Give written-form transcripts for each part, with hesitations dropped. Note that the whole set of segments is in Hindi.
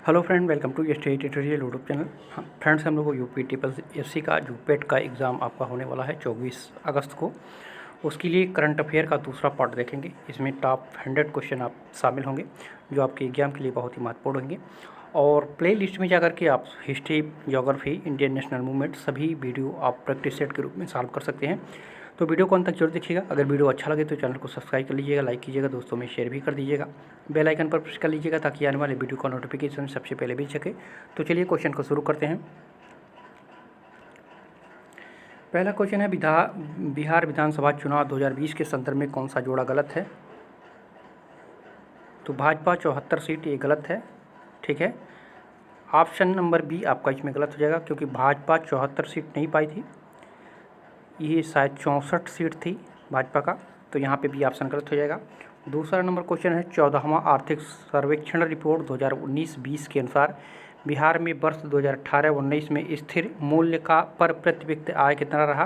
Hello friend, welcome to study tutorial YouTube channel. Friends, हम लोग को यूपी ट्रिपल एससी का जो पेट का एग्ज़ाम आपका होने वाला है 24 अगस्त को, उसके लिए करंट अफेयर का दूसरा पार्ट देखेंगे। इसमें टॉप 100 क्वेश्चन आप शामिल होंगे जो आपके एग्ज़ाम के लिए बहुत ही महत्वपूर्ण होंगे। और प्ले लिस्ट में जाकर के आप history, geography, Indian national movement सभी वीडियो आप प्रैक्टिस सेट के रूप में सॉल्व कर सकते हैं। तो वीडियो को अंत तक जरूर देखिएगा। अगर वीडियो अच्छा लगे तो चैनल को सब्सक्राइब कर लीजिएगा, लाइक कीजिएगा, दोस्तों में शेयर भी कर दीजिएगा, बेल आइकन पर प्रेस कर लीजिएगा ताकि आने वाले वीडियो का नोटिफिकेशन सबसे पहले मिल सके। तो चलिए क्वेश्चन को शुरू करते हैं। पहला क्वेश्चन है, बिहार विधानसभा चुनाव 2020 के संदर्भ में कौन सा जोड़ा गलत है? तो भाजपा 74 सीट, ये गलत है। ठीक है, ऑप्शन नंबर बी आपका इसमें गलत हो जाएगा क्योंकि भाजपा 74 सीट नहीं पाई थी, ये शायद 64 सीट थी भाजपा का, तो यहाँ पे भी ऑप्शन गलत हो जाएगा। दूसरा नंबर क्वेश्चन है, 14वां आर्थिक सर्वेक्षण रिपोर्ट 2019-20 के अनुसार बिहार में वर्ष 2018-19 में स्थिर मूल्य का पर प्रति व्यक्ति आय कितना रहा?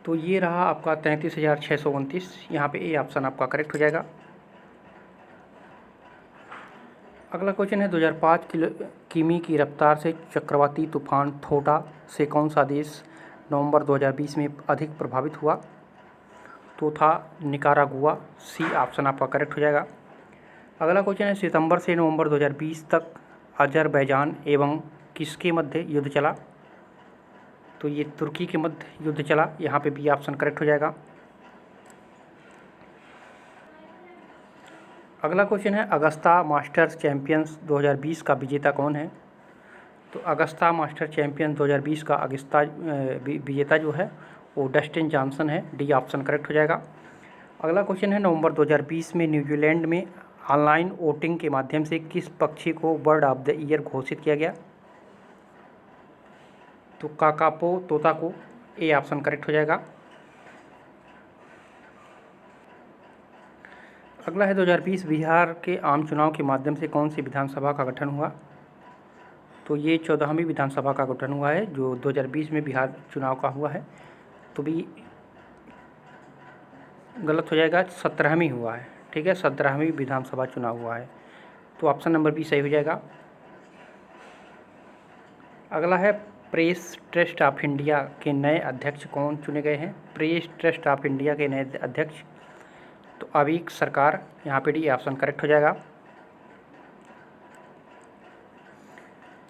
तो ये रहा आपका 33,629। यहाँ पे ए ऑप्शन आपका करेक्ट हो जाएगा। अगला क्वेश्चन है, 2005 किमी की रफ्तार से चक्रवाती तूफान थोटा से कौन सा देश नवंबर 2020 में अधिक प्रभावित हुआ? तो था निकारागुआ, सी ऑप्शन आपका करेक्ट हो जाएगा। अगला क्वेश्चन है, सितंबर से नवंबर 2020 तक अजरबैजान एवं किसके मध्य युद्ध चला? तो ये तुर्की के मध्य युद्ध चला, यहाँ पे बी ऑप्शन करेक्ट हो जाएगा। अगला क्वेश्चन है, अगस्ता मास्टर्स चैंपियंस 2020 का विजेता कौन है? तो अगस्ता मास्टर चैंपियन 2020 का विजेता जो है वो डस्टिन जॉनसन है, डी ऑप्शन करेक्ट हो जाएगा। अगला क्वेश्चन है, नवंबर 2020 में न्यूजीलैंड में ऑनलाइन वोटिंग के माध्यम से किस पक्षी को बर्ड ऑफ द ईयर घोषित किया गया? तो काकापो तोता को, ए ऑप्शन करेक्ट हो जाएगा। अगला है, 2020 बिहार के आम चुनाव के माध्यम से कौन सी विधानसभा का गठन हुआ? तो ये 14वीं विधानसभा का गठन हुआ है जो 2020 में बिहार चुनाव का हुआ है, तो भी गलत हो जाएगा, 17वीं हुआ है। ठीक है, 17वीं विधानसभा चुनाव हुआ है, तो ऑप्शन नंबर बी सही हो जाएगा। अगला है, प्रेस ट्रस्ट ऑफ इंडिया के नए अध्यक्ष कौन चुने गए हैं? प्रेस ट्रस्ट ऑफ इंडिया के नए अध्यक्ष तो अवीक सरकार, यहाँ पे डी ऑप्शन करेक्ट हो जाएगा।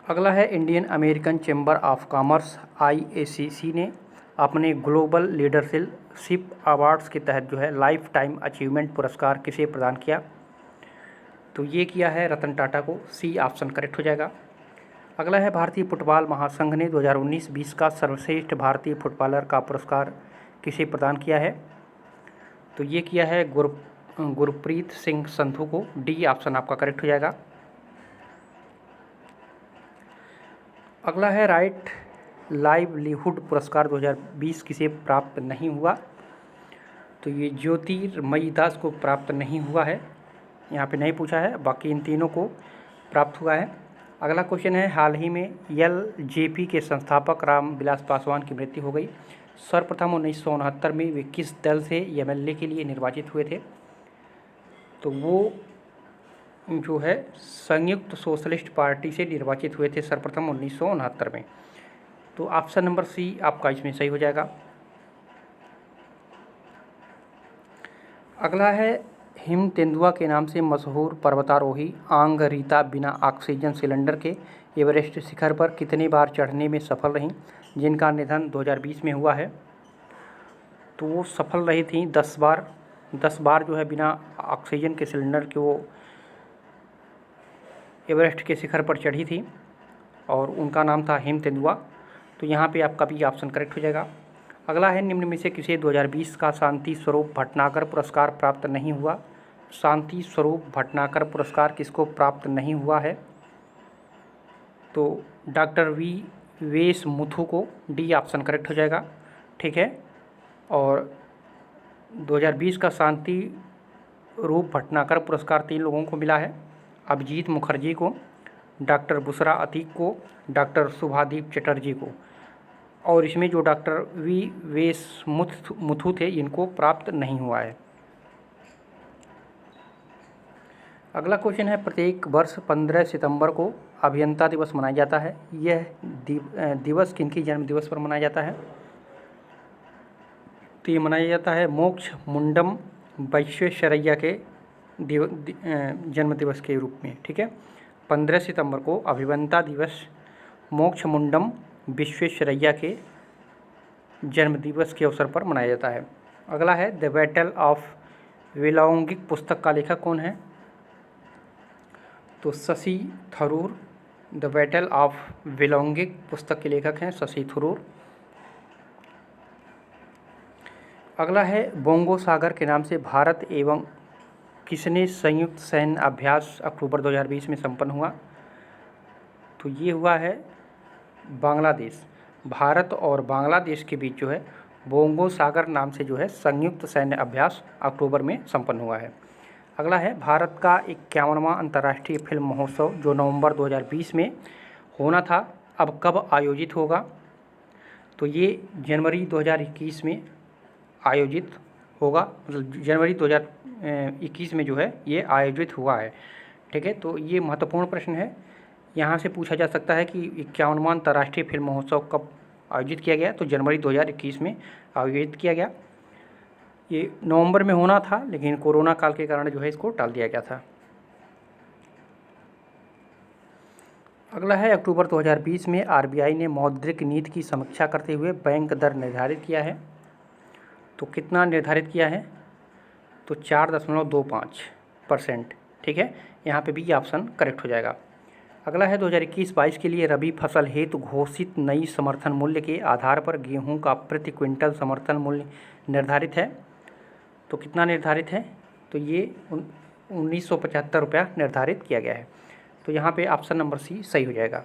अगला है, Indian American chamber of commerce IACC ने अपने ग्लोबल लीडरशिप अवार्ड्स के तहत जो है लाइफ टाइम अचीवमेंट पुरस्कार किसे प्रदान किया? तो ये किया है रतन टाटा को, सी ऑप्शन करेक्ट हो जाएगा। अगला है, भारतीय फुटबॉल महासंघ ने 2019-20 का सर्वश्रेष्ठ भारतीय फुटबॉलर का पुरस्कार किसे प्रदान किया है? तो ये किया है गुरप्रीत सिंह संधू को, डी ऑप्शन आपका करेक्ट हो जाएगा। अगला है, राइट लाइवलीहुड पुरस्कार 2020 किसे प्राप्त नहीं हुआ? तो ये ज्योतिर्मयी दास को प्राप्त नहीं हुआ है, यहाँ पे नहीं पूछा है, बाकी इन तीनों को प्राप्त हुआ है। अगला क्वेश्चन है, हाल ही में LJP के संस्थापक राम विलास पासवान की मृत्यु हो गई। सर्वप्रथम 1969 में वे किस दल से MLA के लिए निर्वाचित हुए थे? तो वो जो है संयुक्त सोशलिस्ट पार्टी से निर्वाचित हुए थे सर्वप्रथम 1969 में, तो ऑप्शन नंबर सी आपका इसमें सही हो जाएगा। अगला है, हिम तेंदुआ के नाम से मशहूर पर्वतारोही आंग रीता बिना ऑक्सीजन सिलेंडर के एवरेस्ट शिखर पर कितनी बार चढ़ने में सफल रहीं, जिनका निधन 2020 में हुआ है? तो वो सफल रही थी 10 बार। 10 बार जो है बिना ऑक्सीजन के सिलेंडर के वो एवरेस्ट के शिखर पर चढ़ी थी और उनका नाम था हिम तेंदुआ, तो यहाँ पे आपका भी ऑप्शन करेक्ट हो जाएगा। अगला है, निम्न में से किसे 2020 का शांति स्वरूप भटनागर पुरस्कार प्राप्त नहीं हुआ? शांति स्वरूप भटनागर पुरस्कार किसको प्राप्त नहीं हुआ है? तो डॉक्टर वेस मुथु को, डी ऑप्शन करेक्ट हो जाएगा। ठीक है, और 2020 का शांति रूप भटनागर पुरस्कार 3 लोगों को मिला है, अभिजीत मुखर्जी को, डॉक्टर बुशरा अतीक को, डॉक्टर शुभादीप चटर्जी को, और इसमें जो डॉक्टर वेस मुथु थे इनको प्राप्त नहीं हुआ है। अगला क्वेश्चन है, प्रत्येक वर्ष 15 सितंबर को अभियंता दिवस मनाया जाता है। यह दिवस किनकी जन्म दिवस पर मनाया जाता है? तो ये मनाया जाता है मोक्ष मुंडम विश्वेश्वरैया के जन्म दिवस के रूप में। ठीक है, 15 सितंबर को अभियंता दिवस मोक्ष मुंडम विश्वेश्वरैया के जन्म दिवस के अवसर पर मनाया जाता है। अगला है, द बैटल ऑफ वेलोंगिक पुस्तक का लेखक कौन है? तो Shashi Tharoor. The battle of belonging पुस्तक के लेखक हैं शशि थरूर। अगला है, बोंगो सागर के नाम से भारत एवं किसने संयुक्त सैन्य अभ्यास अक्टूबर 2020 में संपन्न हुआ? तो ये हुआ है बांग्लादेश। भारत और बांग्लादेश के बीच जो है बोंगो सागर नाम से जो है संयुक्त सैन्य अभ्यास अक्टूबर में संपन्न हुआ है। अगला है, भारत का 51वां अंतर्राष्ट्रीय फिल्म महोत्सव जो नवंबर 2020 में होना था, अब कब आयोजित होगा? तो ये जनवरी 2021 में आयोजित होगा, मतलब जनवरी 2021 में जो है ये आयोजित हुआ है। ठीक है, तो ये महत्वपूर्ण प्रश्न है। यहाँ से पूछा जा सकता है कि 51वां अंतर्राष्ट्रीय फिल्म महोत्सव कब आयोजित किया गया? तो जनवरी 2021 में आयोजित किया गया। ये नवंबर में होना था, लेकिन कोरोना काल के कारण जो है इसको टाल दिया गया था। अगला है, अक्टूबर 2020 में आरबीआई ने मौद्रिक नीति की समीक्षा करते हुए बैंक दर निर्धारित किया है। तो कितना निर्धारित किया है? तो 4.25%। ठीक है, यहाँ पे भी ऑप्शन करेक्ट हो जाएगा। अगला है, 2021-22 के लिए रबी फसल हेतु घोषित नई समर्थन मूल्य के आधार पर गेहूं का प्रति क्विंटल समर्थन मूल्य निर्धारित है। तो कितना निर्धारित है? तो ये 1975 रुपया निर्धारित किया गया है। तो यहाँ पे ऑप्शन नंबर सी सही हो जाएगा।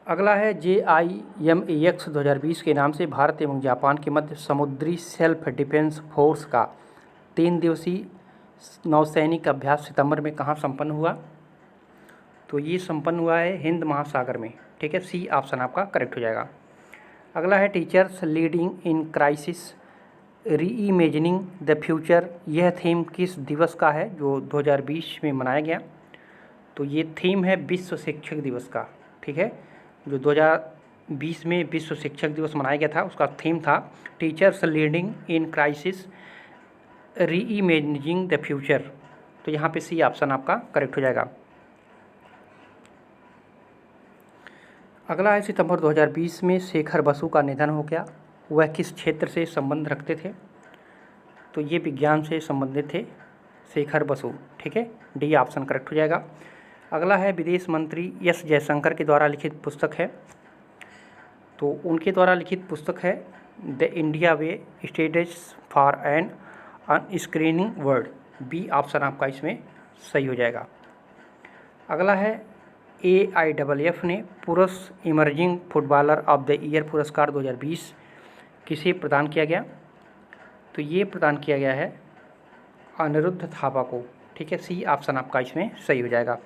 अगला है, JIMAX 2020 के नाम से भारत एवं जापान के मध्य समुद्री सेल्फ डिफेंस फोर्स का 3 दिवसीय नौसैनिक अभ्यास सितंबर में कहाँ संपन्न हुआ? तो ये संपन्न हुआ है हिंद महासागर में। ठीक है, सी ऑप्शन आपका करेक्ट हो जाएगा। अगला है, teachers leading in crisis reimagining the future, यह थीम किस दिवस का है जो 2020 में मनाया गया? तो ये थीम है विश्व शिक्षक दिवस का। ठीक है, जो 2020 में विश्व शिक्षक दिवस मनाया गया था उसका थीम था teachers leading in crisis reimagining the future. तो यहाँ पे सी ऑप्शन आपका करेक्ट हो जाएगा। अगला है, सितंबर 2020 में शेखर बसु का निधन हो गया। वह किस क्षेत्र से संबंध रखते थे? तो ये विज्ञान से संबंधित थे शेखर बसु। ठीक है, डी ऑप्शन करेक्ट हो जाएगा। अगला है, विदेश मंत्री एस जयशंकर के द्वारा लिखित पुस्तक है। तो उनके द्वारा लिखित पुस्तक है the India way strategy for an uncertain world. B option आपका इसमें सही हो जाएगा। अगला है, AIFF ने पुरुष emerging footballer of the year पुरस्कार 2020 किसे प्रदान किया गया? तो ये प्रदान किया गया है अनिरुद्ध थापा को। ठीक है, सी ऑप्शन आपका इसमें सही हो जाएगा।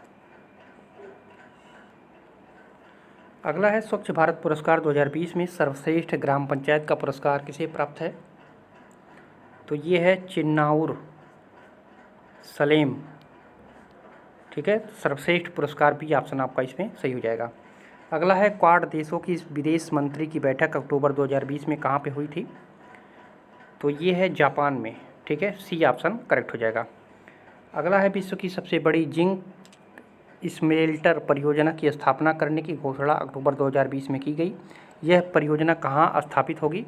अगला है, स्वच्छ भारत पुरस्कार 2020 में सर्वश्रेष्ठ ग्राम पंचायत का पुरस्कार किसे प्राप्त है? तो ये है चिन्नाउर सलेम। ठीक है, सर्वश्रेष्ठ पुरस्कार भी ऑप्शन आपका इसमें सही हो जाएगा। अगला है, क्वाड देशों की विदेश मंत्री की बैठक अक्टूबर 2020 में कहाँ पे हुई थी? तो ये है जापान में। ठीक है, सी ऑप्शन करेक्ट हो जाएगा। अगला है, विश्व की सबसे बड़ी जिंक स्मेल्टर परियोजना की स्थापना करने की घोषणा अक्टूबर 2020 में की गई। यह परियोजना कहाँ स्थापित होगी?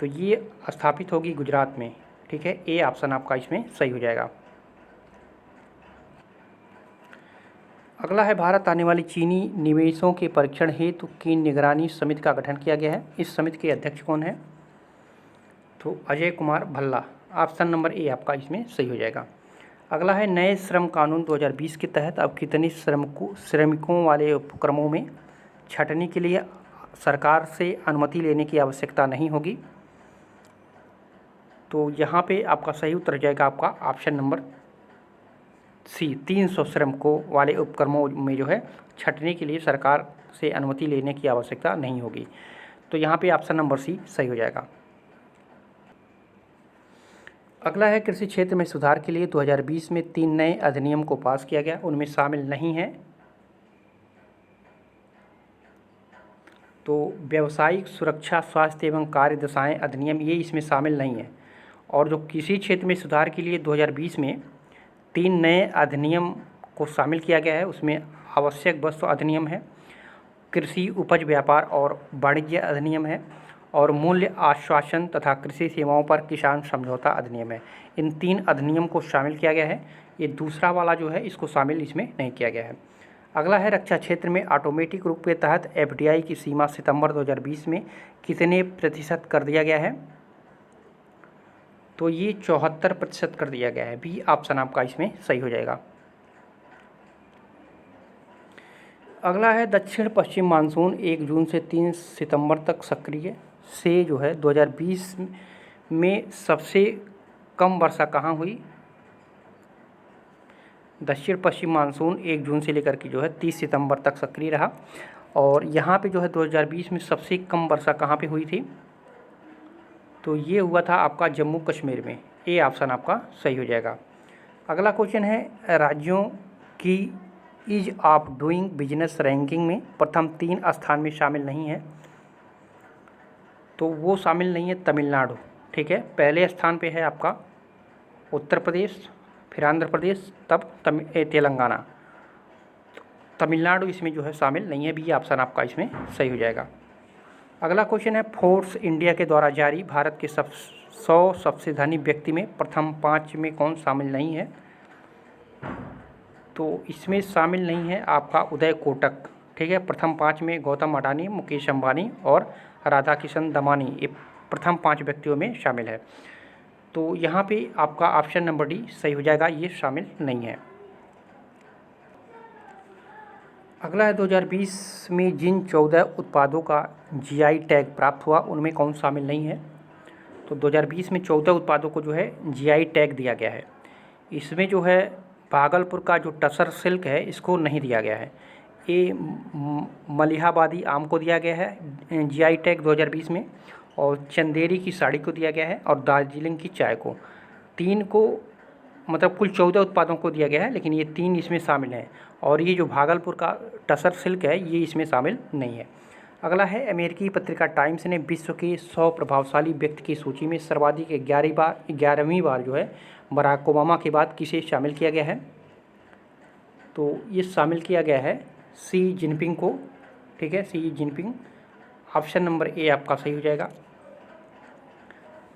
तो ये स्थापित होगी गुजरात में। ठीक है, ए ऑप्शन आपका इसमें सही हो जाएगा। अगला है, भारत आने वाली चीनी निवेशों के परीक्षण हेतु की निगरानी समिति का गठन किया गया है। इस समिति के अध्यक्ष कौन है? तो Ajay Kumar Bhalla. Option number A आपका इसमें सही हो जाएगा। अगला है, नए श्रम कानून 2020 के तहत अब कितने श्रमिकों वाले उपक्रमों में छंटनी के लिए सरकार से अनुमति लेने की आवश्यकता नहीं होगी? तो यहाँ पे आपका सही उत्तर जाएगा आपका ऑप्शन नंबर सी, 300 श्रमिकों वाले उपक्रमों में जो है छंटनी के लिए सरकार से अनुमति लेने की आवश्यकता नहीं होगी। तो यहाँ पे ऑप्शन नंबर सी सही हो जाएगा। अगला है कृषि क्षेत्र में सुधार के लिए 2020 में 3 नए अधिनियम को पास किया गया, उनमें शामिल नहीं है तो व्यावसायिक सुरक्षा स्वास्थ्य एवं कार्य दशाएँ अधिनियम, ये इसमें शामिल नहीं है। और जो कृषि क्षेत्र में सुधार के लिए 2020 में 3 नए अधिनियम को शामिल किया गया है, उसमें आवश्यक वस्तु अधिनियम है, कृषि उपज व्यापार और वाणिज्य अधिनियम है और मूल्य आश्वासन तथा कृषि सेवाओं पर किसान समझौता अधिनियम है। इन 3 अधिनियम को शामिल किया गया है। ये दूसरा वाला जो है इसको शामिल इसमें नहीं किया गया है। अगला है रक्षा क्षेत्र में ऑटोमेटिक रूप के तहत एफडीआई की सीमा सितंबर 2020 में कितने प्रतिशत कर दिया गया है? तो ये 74% कर दिया गया है। बी ऑप्शन आपका इसमें सही हो जाएगा। अगला है दक्षिण पश्चिम मानसून 1 जून से 3 सितंबर तक सक्रिय से जो है 2020 में सबसे कम वर्षा कहाँ हुई? दक्षिण पश्चिम मानसून 1 जून से लेकर के जो है 30 सितंबर तक सक्रिय रहा और यहाँ पे जो है 2020 में सबसे कम वर्षा कहाँ पे हुई थी? तो ये हुआ था आपका जम्मू कश्मीर में। ए ऑप्शन आपका सही हो जाएगा। अगला क्वेश्चन है राज्यों की ease of doing business ranking में प्रथम 3 स्थान में शामिल नहीं है, तो वो शामिल नहीं है तमिलनाडु। ठीक है, पहले स्थान पे है आपका उत्तर प्रदेश, फिर आंध्र प्रदेश, तब तेलंगाना। तमिलनाडु इसमें जो है शामिल नहीं है। बी ऑप्शन आपका इसमें सही हो जाएगा। अगला क्वेश्चन है फोर्ब्स इंडिया के द्वारा जारी भारत के 100 सबसे धनी व्यक्ति में प्रथम 5 में कौन शामिल नहीं है? तो इसमें शामिल नहीं है आपका उदय कोटक। ठीक है, प्रथम 5 में गौतम अडानी, मुकेश अंबानी और राधा किशन दमानी, ये प्रथम 5 व्यक्तियों में शामिल है। तो यहाँ पे आपका ऑप्शन नंबर डी सही हो जाएगा, ये शामिल नहीं है। अगला है 2020 में जिन 14 उत्पादों का जीआई टैग प्राप्त हुआ उनमें कौन शामिल नहीं है? तो 2020 में 14 उत्पादों को जो है जीआई टैग दिया गया है। इसमें जो है भागलपुर का जो टसर सिल्क है इसको नहीं दिया गया है। ये मलिहाबादी आम को दिया गया है जीआई टैग 2020 में, और चंदेरी की साड़ी को दिया गया है और दार्जिलिंग की चाय को। 3 को मतलब कुल 14 उत्पादों को दिया गया है, लेकिन ये 3 इसमें शामिल हैं और ये जो भागलपुर का टसर सिल्क है ये इसमें शामिल नहीं है। अगला है अमेरिकी पत्रिका टाइम्स ने विश्व के 100 प्रभावशाली व्यक्ति की सूची में सर्वाधिक 11वीं बार जो है बराक ओबामा के बाद किसे शामिल किया गया है? तो ये शामिल किया गया है शी जिनपिंग को। ठीक है, Xi Jinping. Option number A आपका सही हो जाएगा।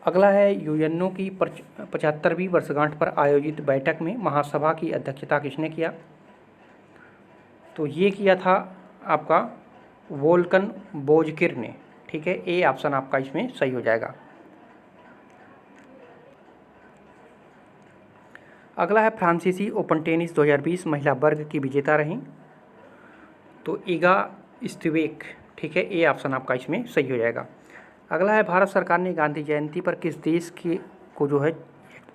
अगला है यूएनओ की 75वीं वर्षगांठ पर आयोजित बैठक में महासभा की अध्यक्षता किसने किया? तो ये किया था आपका वोल्कन बोजकिर ने। ठीक है, ए ऑप्शन आपका इसमें सही हो जाएगा। अगला है फ्रांसीसी ओपन टेनिस 2020 महिला वर्ग की विजेता रही तो इगा स्वितेक। ठीक है, ए ऑप्शन आपका इसमें सही हो जाएगा। अगला है भारत सरकार ने गांधी जयंती पर किस देश को जो है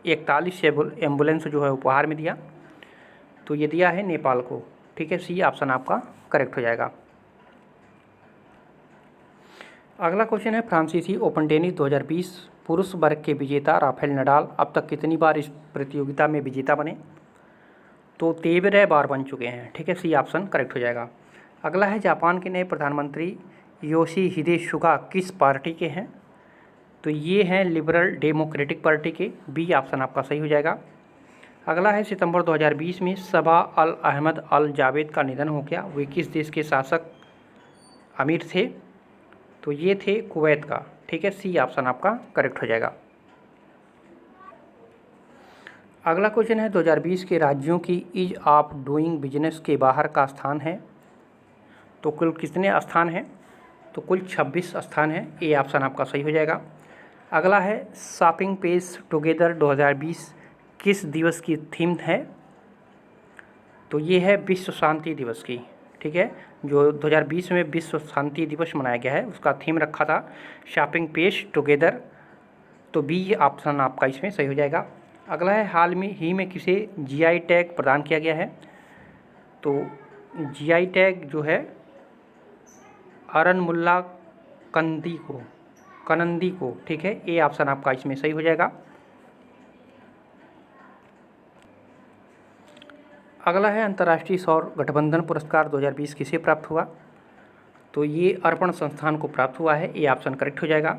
41 एम्बुलेंस जो है उपहार में दिया? तो ये दिया है नेपाल को। ठीक है, सी ऑप्शन आपका करेक्ट हो जाएगा। अगला क्वेश्चन है फ्रांसीसी ओपन टेनिस 2020 पुरुष वर्ग के विजेता राफेल नडाल अब तक कितनी बार इस प्रतियोगिता में विजेता बने? तो 13 बार बन चुके हैं। ठीक है, सी ऑप्शन करेक्ट हो जाएगा। अगला है जापान के नए प्रधानमंत्री योशिहिदे सुगा किस पार्टी के हैं? तो ये हैं लिबरल डेमोक्रेटिक पार्टी के। बी ऑप्शन आपका सही हो जाएगा। अगला है सितंबर 2020 में सबा अल अहमद अल जावेद का निधन हो गया, वे किस देश के शासक अमीर थे? तो ये थे कुवैत का। ठीक है, सी ऑप्शन आपका करेक्ट हो जाएगा। अगला क्वेश्चन है 2020 के राज्यों की ईज ऑफ डूइंग बिजनेस के बाहर का स्थान है तो कुल कितने स्थान हैं? तो कुल 26 स्थान हैं। ए ऑप्शन आपका सही हो जाएगा। अगला है शॉपिंग पेज टुगेदर 2020 किस दिवस की थीम है? तो ये है विश्व शांति दिवस की। ठीक है, जो 2020 में विश्व शांति दिवस मनाया गया है उसका थीम रखा था शॉपिंग पेज टुगेदर। तो बी ऑप्शन आपका इसमें सही हो जाएगा। अगला है हाल में ही में किसे जीआई टैग प्रदान किया गया है? तो जीआई टैग जो है अरनमुल्ला कनंदी को। ठीक है, ए ऑप्शन आपका इसमें सही हो जाएगा। अगला है अंतर्राष्ट्रीय सौर गठबंधन पुरस्कार 2020 किसे प्राप्त हुआ? तो ये अर्पण संस्थान को प्राप्त हुआ है, ये ऑप्शन करेक्ट हो जाएगा।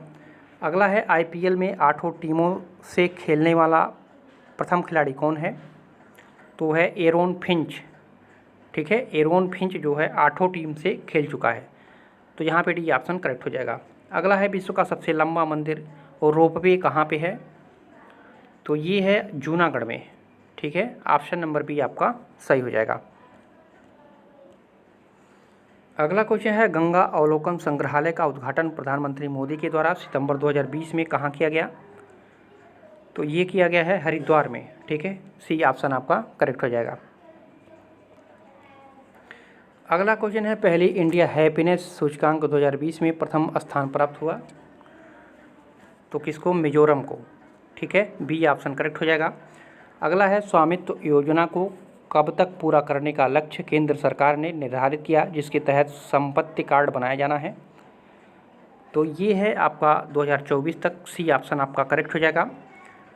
अगला है आईपीएल में 8 टीमों से खेलने वाला प्रथम खिलाड़ी कौन है? तो है एरोन फिंच। ठीक है, एरोन फिंच जो है 8 टीम से खेल चुका है, तो यहाँ पे डी ऑप्शन करेक्ट हो जाएगा। अगला है विश्व का सबसे लंबा मंदिर और रोपवे कहाँ पे है? तो ये है जूनागढ़ में। ठीक है, ऑप्शन नंबर बी आपका सही हो जाएगा। अगला क्वेश्चन है गंगा अवलोकन संग्रहालय का उद्घाटन प्रधानमंत्री मोदी के द्वारा सितंबर 2020 में कहाँ किया गया? तो ये किया गया है हरिद्वार में। ठीक है, सी ऑप्शन आपका करेक्ट हो जाएगा। अगला क्वेश्चन है पहली इंडिया हैप्पीनेस सूचकांक 2020 में प्रथम स्थान प्राप्त हुआ, तो किसको? मिजोरम को। ठीक है, बी ऑप्शन करेक्ट हो जाएगा। अगला है स्वामित्व योजना को कब तक पूरा करने का लक्ष्य केंद्र सरकार ने निर्धारित किया, जिसके तहत संपत्ति कार्ड बनाया जाना है? तो ये है आपका 2024 तक, सी ऑप्शन आपका करेक्ट हो जाएगा।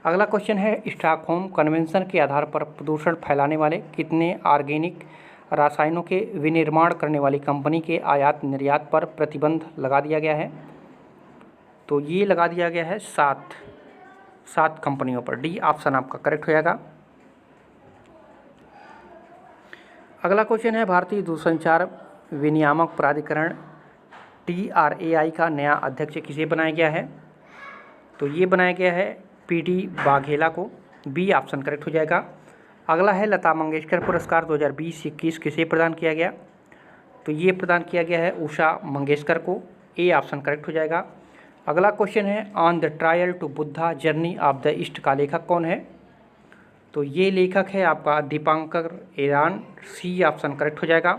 अगला क्वेश्चन है स्टॉकहोम कन्वेंशन के आधार पर प्रदूषण फैलाने वाले कितने ऑर्गेनिक रसायनों के विनिर्माण करने वाली कंपनी के आयात निर्यात पर प्रतिबंध लगा दिया गया है? तो ये लगा दिया गया है 7 कंपनियों पर। डी ऑप्शन आपका करेक्ट हो जाएगा। अगला क्वेश्चन है भारतीय दूरसंचार विनियामक प्राधिकरण TRAI का नया अध्यक्ष किसे बनाया गया है? तो ये बनाया गया है PD वाघेला को। बी ऑप्शन करेक्ट हो जाएगा। अगला है लता मंगेशकर पुरस्कार 2020-21 किसे प्रदान किया गया? तो ये प्रदान किया गया है उषा मंगेशकर को। ए ऑप्शन करेक्ट हो जाएगा। अगला क्वेश्चन है on the trial to Buddha journey of the east का लेखक कौन है? तो ये लेखक है आपका Deepankar Aron. C option correct हो जाएगा।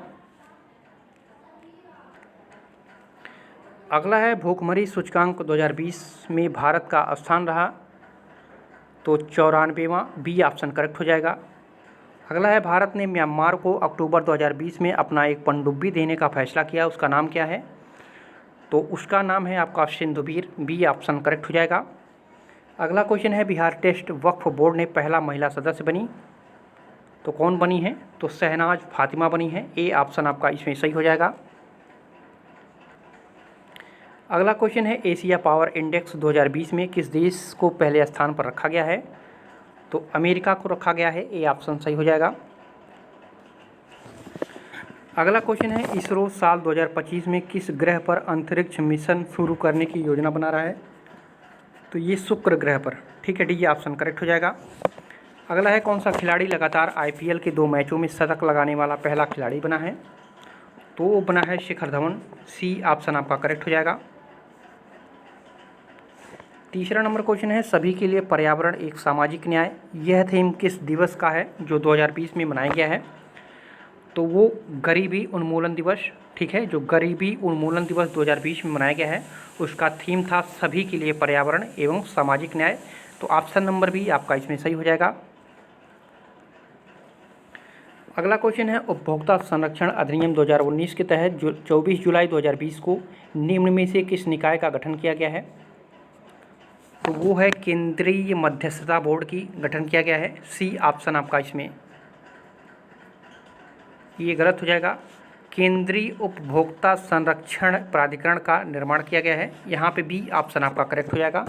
अगला है भूखमरी सूचकांक 2020 में भारत का स्थान रहा, तो 94वां। बी ऑप्शन करेक्ट हो जाएगा। अगला है भारत ने म्यांमार को अक्टूबर 2020 में अपना एक पनडुब्बी देने का फैसला किया, उसका नाम क्या है? तो उसका नाम है आपका सिंधुवीर। बी ऑप्शन करेक्ट हो जाएगा। अगला क्वेश्चन है बिहार टेस्ट वक्फ बोर्ड ने पहला महिला सदस्य बनी, तो कौन बनी है? तो शहनाज फातिमा बनी है। ए ऑप्शन आपका इसमें सही हो जाएगा। अगला क्वेश्चन है एशिया पावर इंडेक्स 2020 में किस देश को पहले स्थान पर रखा गया है? तो अमेरिका को रखा गया है। ए ऑप्शन सही हो जाएगा। अगला क्वेश्चन है इसरो साल 2025 में किस ग्रह पर अंतरिक्ष मिशन शुरू करने की योजना बना रहा है? तो ये शुक्र ग्रह पर। ठीक है, डी ऑप्शन करेक्ट हो जाएगा। अगला है कौन सा खिलाड़ी लगातार IPL के 2 मैचों में शतक लगाने वाला पहला खिलाड़ी बना है? तो वो बना है शिखर धवन। सी ऑप्शन आपका करेक्ट हो जाएगा। तीसरा नंबर क्वेश्चन है सभी के लिए पर्यावरण एक सामाजिक न्याय, यह थीम किस दिवस का है जो 2020 में मनाया गया है? तो वो गरीबी उन्मूलन दिवस। ठीक है, जो गरीबी उन्मूलन दिवस 2020 में मनाया गया है उसका थीम था सभी के लिए पर्यावरण एवं सामाजिक न्याय। तो ऑप्शन नंबर भी आपका इसमें सही हो जाएगा। अगला क्वेश्चन है उपभोक्ता संरक्षण अधिनियम 2019 के तहत 24 जुलाई 2020 को निम्न में से किस निकाय का गठन किया गया है? तो वो है केंद्रीय मध्यस्थता बोर्ड की गठन किया गया है। सी ऑप्शन आपका इसमें ये गलत हो जाएगा। केंद्रीय उपभोक्ता संरक्षण प्राधिकरण का निर्माण किया गया है, यहाँ पे बी ऑप्शन आपका करेक्ट हो जाएगा।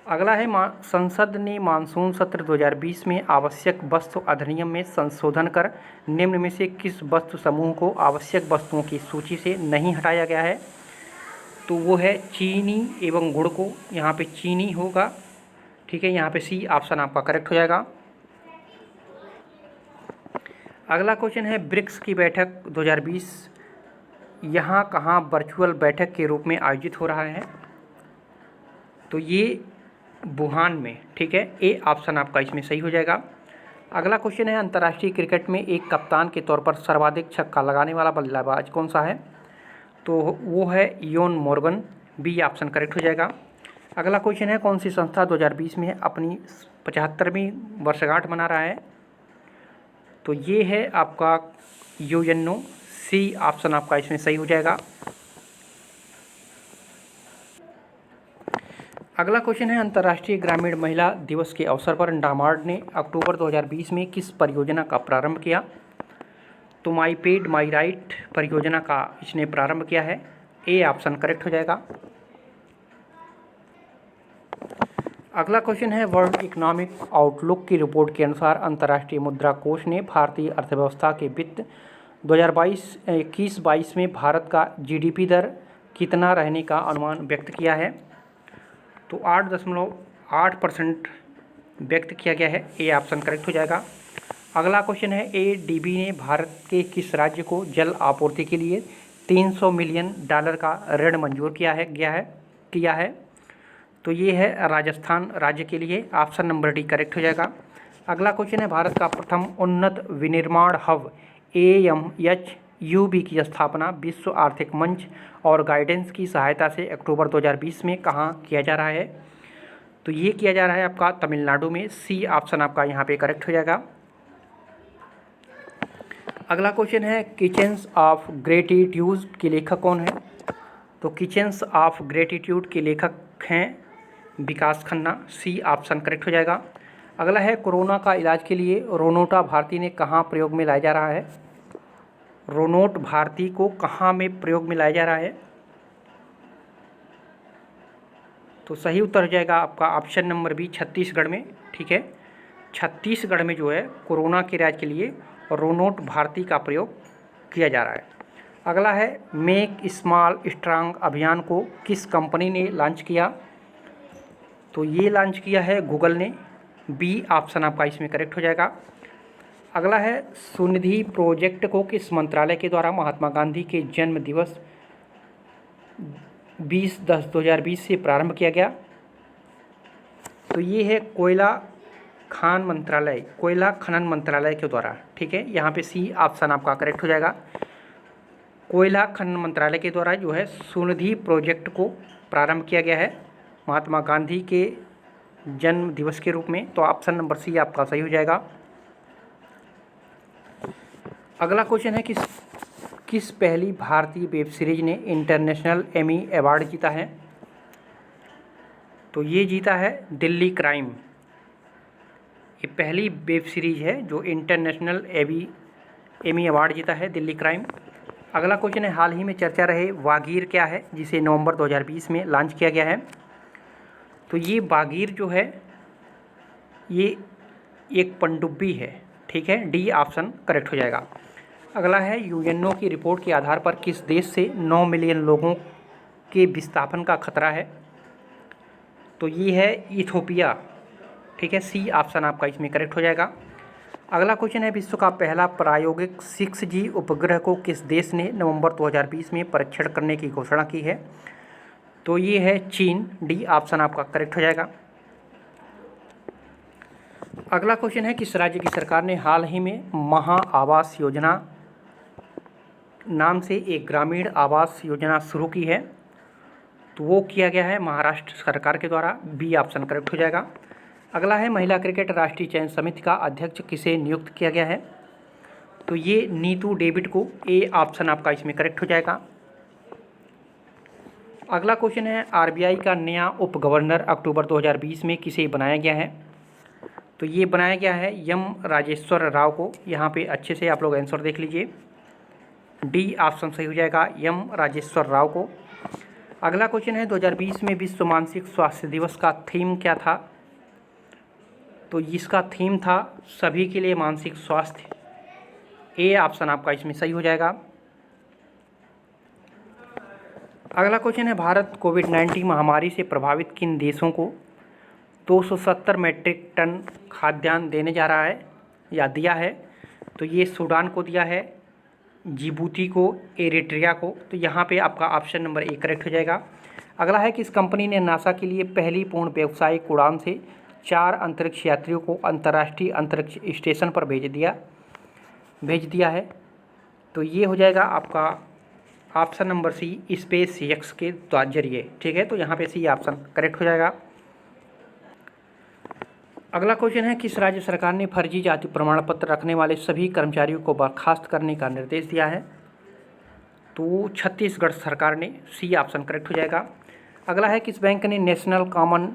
अगला है संसद ने मानसून सत्र 2020 में आवश्यक वस्तु अधिनियम में संशोधन कर निम्न में से किस वस्तु समूह को आवश्यक वस्तुओं की सूची से नहीं हटाया गया है? तो वो है चीनी एवं गुड़ को, यहाँ पे चीनी होगा। ठीक है, यहाँ पे सी ऑप्शन आपका करेक्ट हो जाएगा। अगला क्वेश्चन है ब्रिक्स की बैठक 2020 यहाँ कहाँ वर्चुअल बैठक के रूप में आयोजित हो रहा है? तो ये वुहान में। ठीक है, ए ऑप्शन आपका इसमें सही हो जाएगा। अगला क्वेश्चन है अंतर्राष्ट्रीय क्रिकेट में एक कप्तान के तौर पर सर्वाधिक छक्का लगाने वाला बल्लेबाज कौन सा है? तो वो है Eoin Morgan. B option correct हो जाएगा। अगला क्वेश्चन है कौन सी संस्था 2020 में अपनी 75वीं वर्षगांठ मना रहा है? तो ये है आपका UNO। सी ऑप्शन आपका इसमें सही हो जाएगा। अगला क्वेश्चन है, अंतर्राष्ट्रीय ग्रामीण महिला दिवस के अवसर पर नाबार्ड ने अक्टूबर 2020 में किस परियोजना का प्रारंभ किया? तो माई पेड माई राइट परियोजना का इसने प्रारंभ किया है। ए ऑप्शन करेक्ट हो जाएगा। अगला क्वेश्चन है, वर्ल्ड इकोनॉमिक आउटलुक की रिपोर्ट के अनुसार अंतर्राष्ट्रीय मुद्रा कोष ने भारतीय अर्थव्यवस्था के वित्त 2021-22 में भारत का जीडीपी दर कितना रहने का अनुमान व्यक्त किया है? तो 8.8% व्यक्त किया गया है। ए ऑप्शन करेक्ट हो जाएगा। अगला क्वेश्चन है, एडीबी ने भारत के किस राज्य को जल आपूर्ति के लिए $300 मिलियन का ऋण मंजूर किया है? तो ये है राजस्थान राज्य के लिए। ऑप्शन नंबर डी करेक्ट हो जाएगा। अगला क्वेश्चन है, भारत का प्रथम उन्नत विनिर्माण हब AMHUB की स्थापना विश्व आर्थिक मंच और गाइडेंस की सहायता से अक्टूबर 2020 में कहाँ किया जा रहा है? तो ये किया जा रहा है आपका तमिलनाडु में। सी ऑप्शन आपका यहाँ पे करेक्ट हो जाएगा। अगला क्वेश्चन है, किचन्स ऑफ ग्रेटिट्यूड के लेखक कौन है? तो किचन्स ऑफ ग्रेटिट्यूड के लेखक हैं विकास खन्ना। सी ऑप्शन करेक्ट हो जाएगा। अगला है, कोरोना का इलाज के लिए रोनोटा भारती ने कहाँ प्रयोग में लाया जा रहा है? रोनोट भारती को कहाँ में प्रयोग में लाया जा रहा है? तो सही उत्तर हो जाएगा आपका ऑप्शन नंबर बी, छत्तीसगढ़ में। ठीक है, छत्तीसगढ़ में जो है कोरोना के इलाज के लिए रोनोट भारती का प्रयोग किया जा रहा है। अगला है, मेक स्मॉल स्ट्रांग अभियान को किस कंपनी ने लॉन्च किया? तो ये लॉन्च किया है गूगल ने। बी ऑप्शन आपका इसमें करेक्ट हो जाएगा। अगला है, सुनिधि प्रोजेक्ट को किस मंत्रालय के द्वारा महात्मा गांधी के जन्म दिवस 20/10/2020 से प्रारंभ किया गया? तो ये है कोयला खनन मंत्रालय के द्वारा। ठीक है, यहाँ पे सी ऑप्शन आपका करेक्ट हो जाएगा। कोयला खनन मंत्रालय के द्वारा जो है सुनिधि प्रोजेक्ट को प्रारंभ किया गया है महात्मा गांधी के जन्म दिवस के रूप में। तो ऑप्शन नंबर सी आपका सही हो जाएगा। अगला क्वेश्चन है, किस पहली भारतीय वेब सीरीज ने इंटरनेशनल एमी अवार्ड जीता है? तो ये जीता है दिल्ली क्राइम। ये पहली वेब सीरीज है जो इंटरनेशनल एमी अवार्ड जीता है, दिल्ली क्राइम। अगला क्वेश्चन है, हाल ही में चर्चा रहे वागीर क्या है जिसे नवंबर 2020 में लॉन्च किया गया है? तो ये वागीर जो है ये एक पनडुब्बी है। ठीक है, डी ऑप्शन करेक्ट हो जाएगा। अगला है, यूएनओ की रिपोर्ट के आधार पर किस देश से 9 मिलियन लोगों के विस्थापन का खतरा है? तो ये है इथोपिया। ठीक है, सी ऑप्शन आपका इसमें करेक्ट हो जाएगा। अगला क्वेश्चन है, विश्व का पहला प्रायोगिक 6G उपग्रह को किस देश ने नवंबर 2020 में परीक्षण करने की घोषणा की है? तो ये है चीन। डी ऑप्शन आपका करेक्ट हो जाएगा। अगला क्वेश्चन है, किस राज्य की सरकार ने हाल ही में महा आवास योजना नाम से एक ग्रामीण आवास योजना शुरू की है? तो वो किया गया है महाराष्ट्र सरकार के द्वारा। बी ऑप्शन करेक्ट हो जाएगा। अगला है, महिला क्रिकेट राष्ट्रीय चयन समिति का अध्यक्ष किसे नियुक्त किया गया है? तो ये नीतू डेविड को। ए ऑप्शन आपका इसमें करेक्ट हो जाएगा। अगला क्वेश्चन है, आरबीआई का नया उप गवर्नर अक्टूबर 2020 में किसे बनाया गया है? तो ये बनाया गया है एम राजेश्वर राव को। यहाँ पे अच्छे से आप लोग आंसर देख लीजिए। डी ऑप्शन सही हो जाएगा, एम राजेश्वर राव को। अगला क्वेश्चन है, 2020 में विश्व मानसिक स्वास्थ्य दिवस का थीम क्या था? तो इसका थीम था सभी के लिए मानसिक स्वास्थ्य। ए ऑप्शन आपका इसमें सही हो जाएगा। अगला क्वेश्चन है, भारत कोविड-19 महामारी से प्रभावित किन देशों को 270 मीट्रिक टन खाद्यान्न देने जा रहा है या दिया है? तो ये सूडान को दिया है, जिबूती को, एरिट्रिया को। तो यहाँ पे आपका ऑप्शन नंबर ए करेक्ट हो जाएगा। अगला है, किस कंपनी ने नासा के लिए पहली पूर्ण व्यावसायिक उड़ान से 4 अंतरिक्ष यात्रियों को अंतर्राष्ट्रीय अंतरिक्ष स्टेशन पर भेज दिया है? तो ये हो जाएगा आपका option number C, SpaceX के जरिए। ठीक है, तो यहाँ पे सी ऑप्शन करेक्ट हो जाएगा। अगला क्वेश्चन है, किस राज्य सरकार ने फर्जी जाति प्रमाण पत्र रखने वाले सभी कर्मचारियों को बर्खास्त करने का निर्देश दिया है? तो छत्तीसगढ़ सरकार ने। सी ऑप्शन करेक्ट हो जाएगा। अगला है किस बैंक ने national common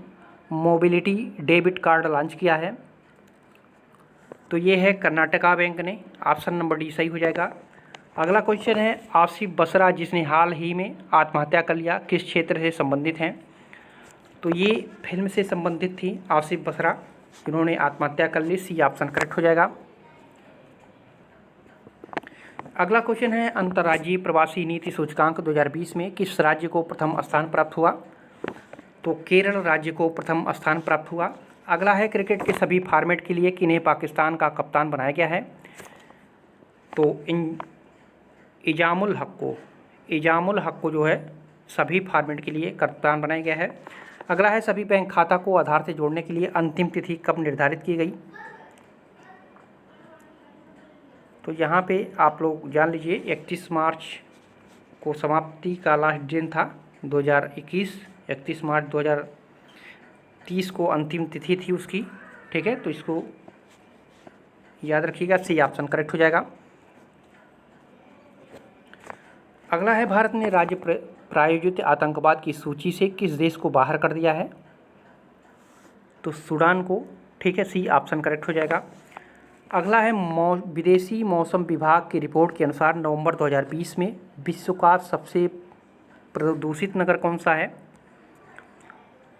mobility debit card launch किया है? तो ये है कर्नाटका बैंक ने। ऑप्शन नंबर डी सही हो जाएगा। अगला क्वेश्चन है आसिफ बसरा जिसने हाल ही में आत्महत्या कर लिया किस क्षेत्र से संबंधित हैं? तो ये फिल्म से संबंधित थी आसिफ बसरा जिन्होंने आत्महत्या कर ली। सी ऑप्शन करेक्ट हो जाएगा। अगला क्वेश्चन है अंतर्राज्यीय प्रवासी नीति सूचकांक 2020 में किस राज्य को प्रथम स्थान प्राप्त हुआ? तो केरल राज्य को प्रथम स्थान प्राप्त हुआ। अगला है क्रिकेट के सभी फॉर्मेट के लिए किन्हें पाकिस्तान का कप्तान बनाया गया है? तो इजामुल हक को जो है सभी फॉर्मेट के लिए कप्तान बनाया गया है। अगला है सभी बैंक खाता को आधार से जोड़ने के लिए अंतिम तिथि कब निर्धारित की गई? तो यहाँ पे आप लोग जान लीजिए 31 मार्च को समाप्ति का लास्ट दिन था 2021। 31 मार्च 2030 को अंतिम तिथि थी उसकी। ठीक है, तो इसको याद रखिएगा। सी ऑप्शन करेक्ट हो जाएगा। अगला है भारत ने राज्य प्रायोजित आतंकवाद की सूची से किस देश को बाहर कर दिया है? तो सूडान को। ठीक है, सी ऑप्शन करेक्ट हो जाएगा। अगला है विदेशी मौसम विभाग की रिपोर्ट के अनुसार नवंबर 2020 में विश्व का सबसे प्रदूषित नगर कौन सा है?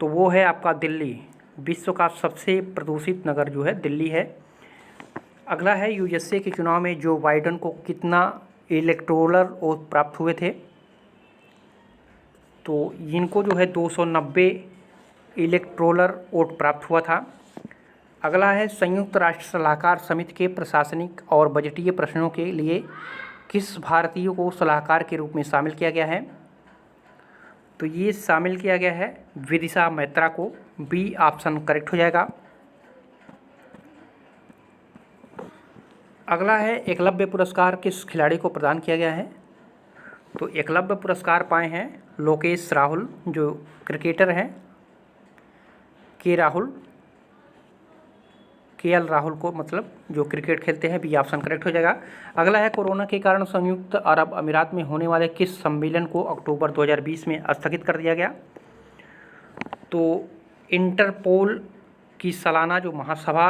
तो वो है आपका दिल्ली। विश्व का सबसे प्रदूषित नगर जो है दिल्ली है। अगला है यूएसए के चुनाव में जो बाइडेन को कितना इलेक्टोरल वोट प्राप्त हुए थे? तो इनको जो है 290 इलेक्टोरल वोट प्राप्त हुआ था। अगला है संयुक्त राष्ट्र सलाहकार समिति के प्रशासनिक और बजटीय प्रश्नों के लिए किस भारतीय को सलाहकार के रूप में शामिल किया गया है? तो ये शामिल किया गया है विदिशा मैत्रा को। बी ऑप्शन करेक्ट हो जाएगा। अगला है एकलव्य पुरस्कार किस खिलाड़ी को प्रदान किया गया है? तो एकलव्य पुरस्कार पाए हैं लोकेश राहुल जो क्रिकेटर हैं। केएल राहुल को मतलब जो क्रिकेट खेलते हैं। बी ऑप्शन करेक्ट हो जाएगा। अगला है कोरोना के कारण संयुक्त अरब अमीरात में होने वाले किस सम्मेलन को अक्टूबर 2020 में स्थगित कर दिया गया? तो इंटरपोल की सालाना जो महासभा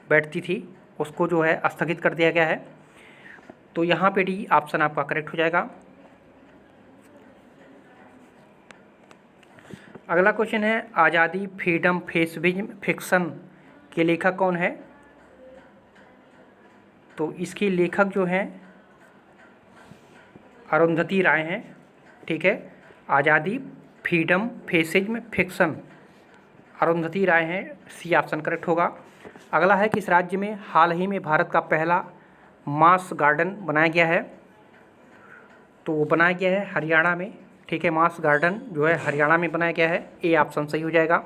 बैठती थी उसको जो है स्थगित कर दिया गया है। तो यहाँ पे डी ऑप्शन आपका करेक्ट हो जाएगा। अगला क्वेश्चन है आज़ादी फ्रीडम फिक्शन के लेखक कौन है? तो इसके लेखक जो हैं अरुंधति राय हैं। ठीक है, आज़ादी फ्रीडम फिक्शन अरुंधति राय हैं। सी ऑप्शन करेक्ट होगा। अगला है किस राज्य में हाल ही में भारत का पहला मास गार्डन बनाया गया है? तो वो बनाया गया है हरियाणा में। ठीक है, मास गार्डन जो है हरियाणा में बनाया गया है। ए ऑप्शन सही हो जाएगा।